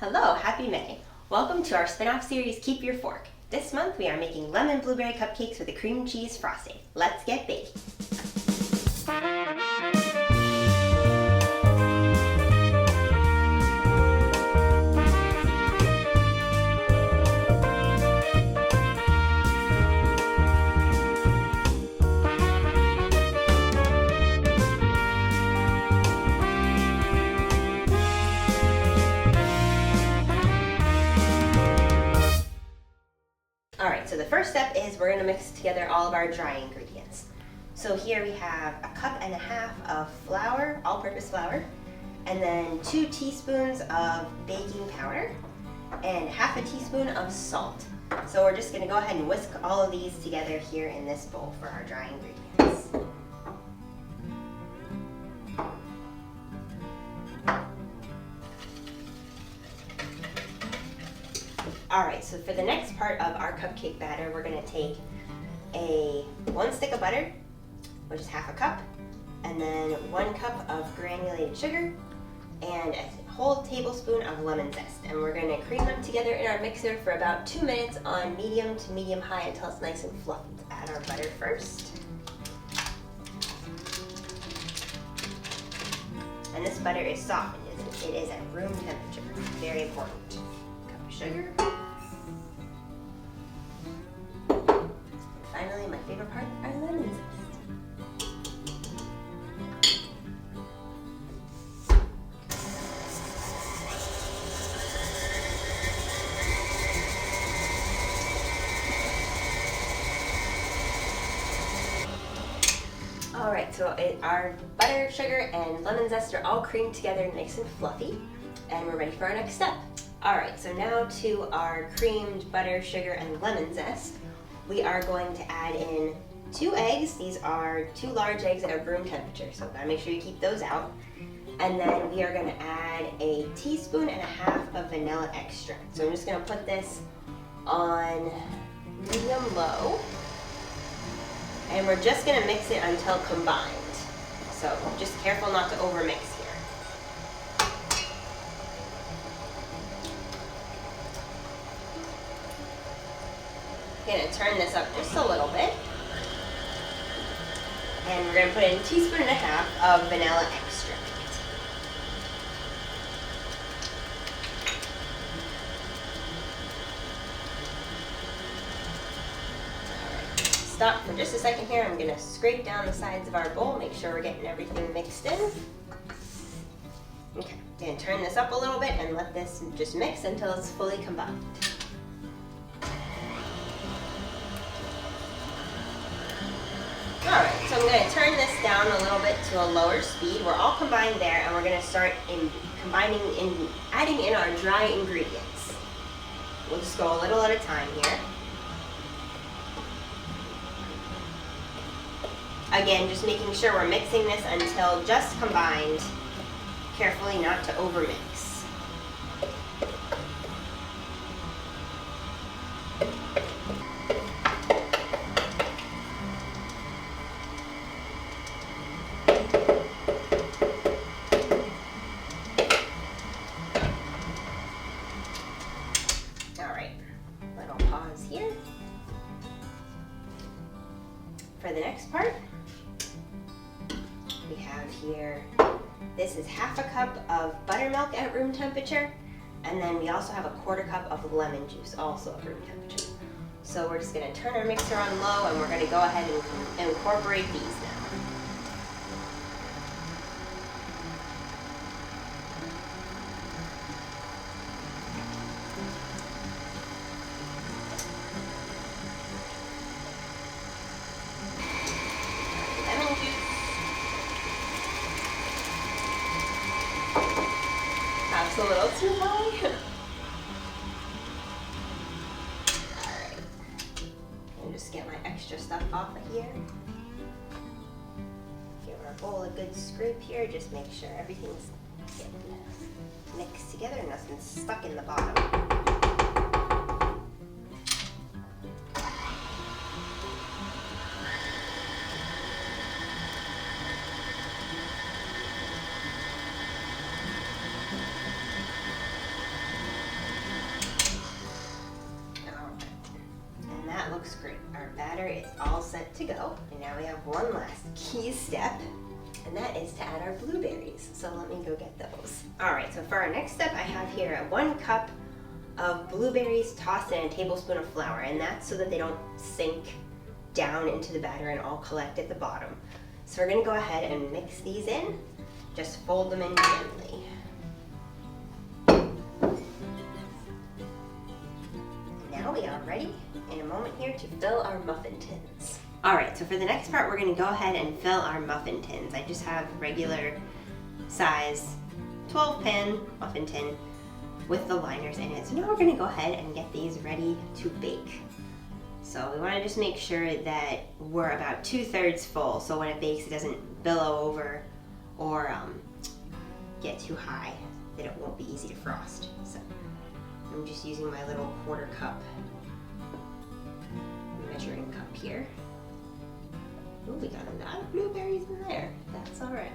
Hello, happy May. Welcome to our spin-off series, Keep Your Fork. This month we are making lemon blueberry cupcakes with a cream cheese frosting. Let's get baking. Alright, so the first step is we're going to mix together all of our dry ingredients. So here we have 1.5 cups of flour, all-purpose flour, and then 2 teaspoons of baking powder, and 1/2 teaspoon of salt. So we're just going to go ahead and whisk all of these together here in this bowl for our dry ingredients. Alright, so for the next part of our cupcake batter, we're going to take 1 stick of butter, which is 1/2 cup, and then 1 cup of granulated sugar, and a whole tablespoon of lemon zest. And we're going to cream them together in our mixer for about 2 minutes on medium to medium-high until it's nice and fluffy. Let's add our butter first. And this butter is softened. It is at room temperature. Very important. Cup of sugar. Finally, my favorite part, our lemon zest. Alright, so our butter, sugar, and lemon zest are all creamed together nice and fluffy, and we're ready for our next step. Alright, so now to our creamed butter, sugar, and lemon zest. We are going to add in 2 eggs. These are 2 large eggs at room temperature, so gotta make sure you keep those out. And then we are gonna add 1.5 teaspoons of vanilla extract. So I'm just gonna put this on medium-low, and we're just gonna mix it until combined. So just careful not to overmix here. I'm going to turn this up just a little bit, and we're going to put in 1.5 teaspoons of vanilla extract. Alright, stop for just a second here. I'm going to scrape down the sides of our bowl, make sure we're getting everything mixed in. Okay, I'm going to turn this up a little bit and let this just mix until it's fully combined. Alright, so I'm going to turn this down a little bit to a lower speed. We're all combined there, and we're going to start adding in our dry ingredients. We'll just go a little at a time here. Again, just making sure we're mixing this until just combined. Carefully not to overmix. Here. For the next part, we have here, this is 1/2 cup of buttermilk at room temperature, and then we also have 1/4 cup of lemon juice, also at room temperature. So we're just going to turn our mixer on low, and we're going to go ahead and incorporate these now. That's a little too high. Alright. And just get my extra stuff off of here. Give our bowl a good scrape here. Just make sure everything's getting mixed together, nothing's stuck in the bottom. batter is all set to go. And now we have one last key step, and that is to add our blueberries. So let me go get those. All right, so for our next step, I have here 1 cup of blueberries tossed in a tablespoon of flour, and that's so that they don't sink down into the batter and all collect at the bottom. So we're gonna go ahead and mix these in. Just fold them in gently. Now we are ready in a moment here to fill our muffin tins. All right, so for the next part, we're gonna go ahead and fill our muffin tins. I just have regular size 12-pan muffin tin with the liners in it. So now we're gonna go ahead and get these ready to bake. So we wanna just make sure that we're about 2/3 full, so when it bakes, it doesn't billow over or get too high, that it won't be easy to frost. So I'm just using my little 1/4 cup measuring cup here. Oh, we got a lot of blueberries in there. That's all right.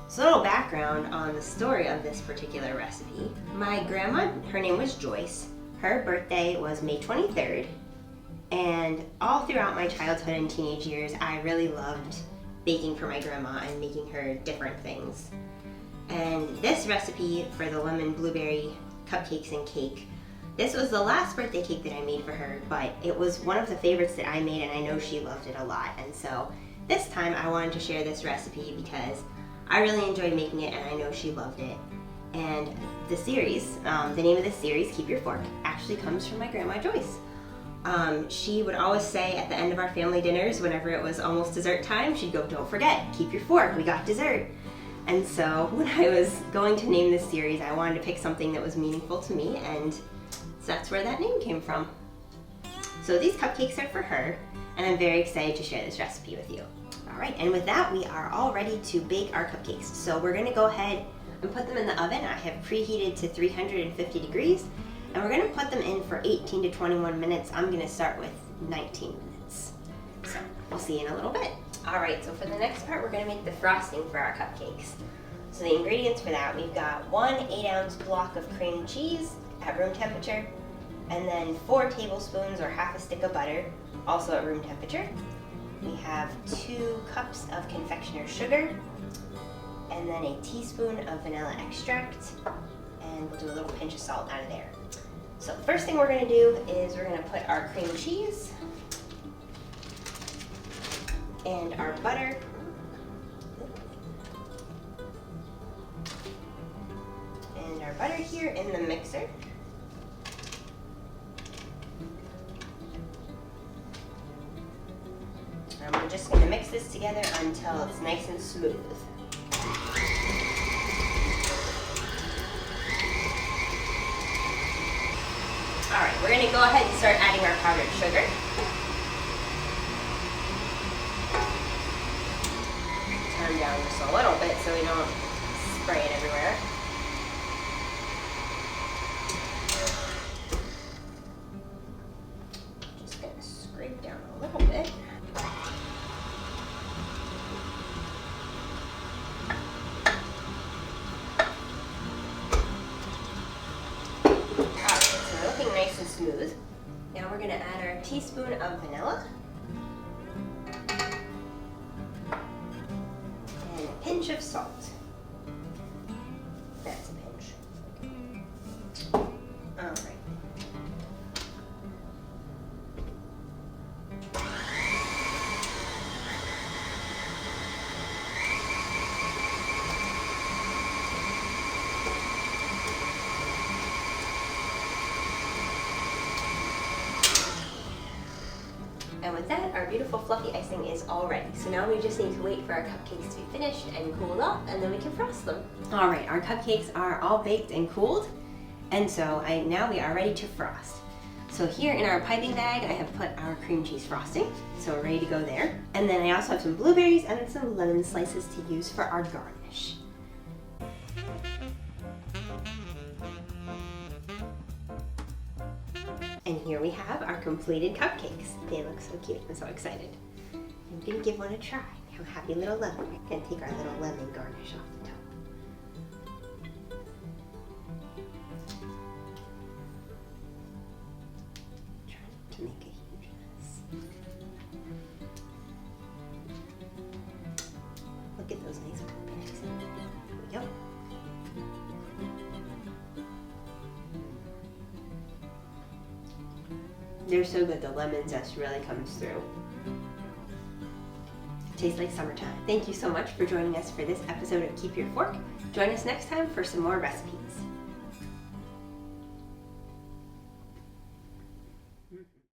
So a little background on the story of this particular recipe. My grandma, her name was Joyce. Her birthday was May 23rd. And all throughout my childhood and teenage years, I really loved baking for my grandma and making her different things. And this recipe for the lemon blueberry cupcakes and cake, this was the last birthday cake that I made for her, but it was one of the favorites that I made, and I know she loved it a lot. And so this time I wanted to share this recipe because I really enjoyed making it and I know she loved it. And the series, the name of this series, Keep Your Fork, actually comes from my grandma Joyce. She would always say at the end of our family dinners, whenever it was almost dessert time, she'd go, "Don't forget, keep your fork, we got dessert." And so when I was going to name this series, I wanted to pick something that was meaningful to me, and so that's where that name came from. So these cupcakes are for her, and I'm very excited to share this recipe with you. All right, and with that, we are all ready to bake our cupcakes. So we're gonna go ahead and put them in the oven. I have preheated to 350 degrees, and we're gonna put them in for 18 to 21 minutes. I'm gonna start with 19 minutes. So we'll see you in a little bit. All right, so for the next part, we're gonna make the frosting for our cupcakes. So the ingredients for that, we've got 1 8-ounce block of cream cheese at room temperature, and then 4 tablespoons or half a stick of butter, also at room temperature. We have 2 cups of confectioner's sugar, and then a teaspoon of vanilla extract, and we'll do a little pinch of salt out of there. So the first thing we're gonna do is we're gonna put our cream cheese and our butter here in the mixer. And we're just gonna mix this together until it's nice and smooth. All right, we're gonna go ahead and start adding our powdered sugar. Turn down just a little bit so we don't spray it everywhere. Just gonna scrape down a little bit. Alright, so we're looking nice and smooth. Now we're gonna add our teaspoon of vanilla. Pinch of salt. That's a pinch. All right. And with that, our beautiful fluffy icing is all ready. So now we just need to wait for our cupcakes to be finished and cooled off, and then we can frost them. All right, our cupcakes are all baked and cooled, and so now we are ready to frost. So here in our piping bag, I have put our cream cheese frosting, so we're ready to go there. And then I also have some blueberries and some lemon slices to use for our garnish. And here we have our completed cupcakes. They look so cute. I'm so excited. I'm gonna give one a try. How happy little lemon. I'm gonna take our little lemon garnish off the top. Try not to make a huge mess. They're so good. The lemon zest really comes through. Tastes like summertime. Thank you so much for joining us for this episode of Keep Your Fork. Join us next time for some more recipes.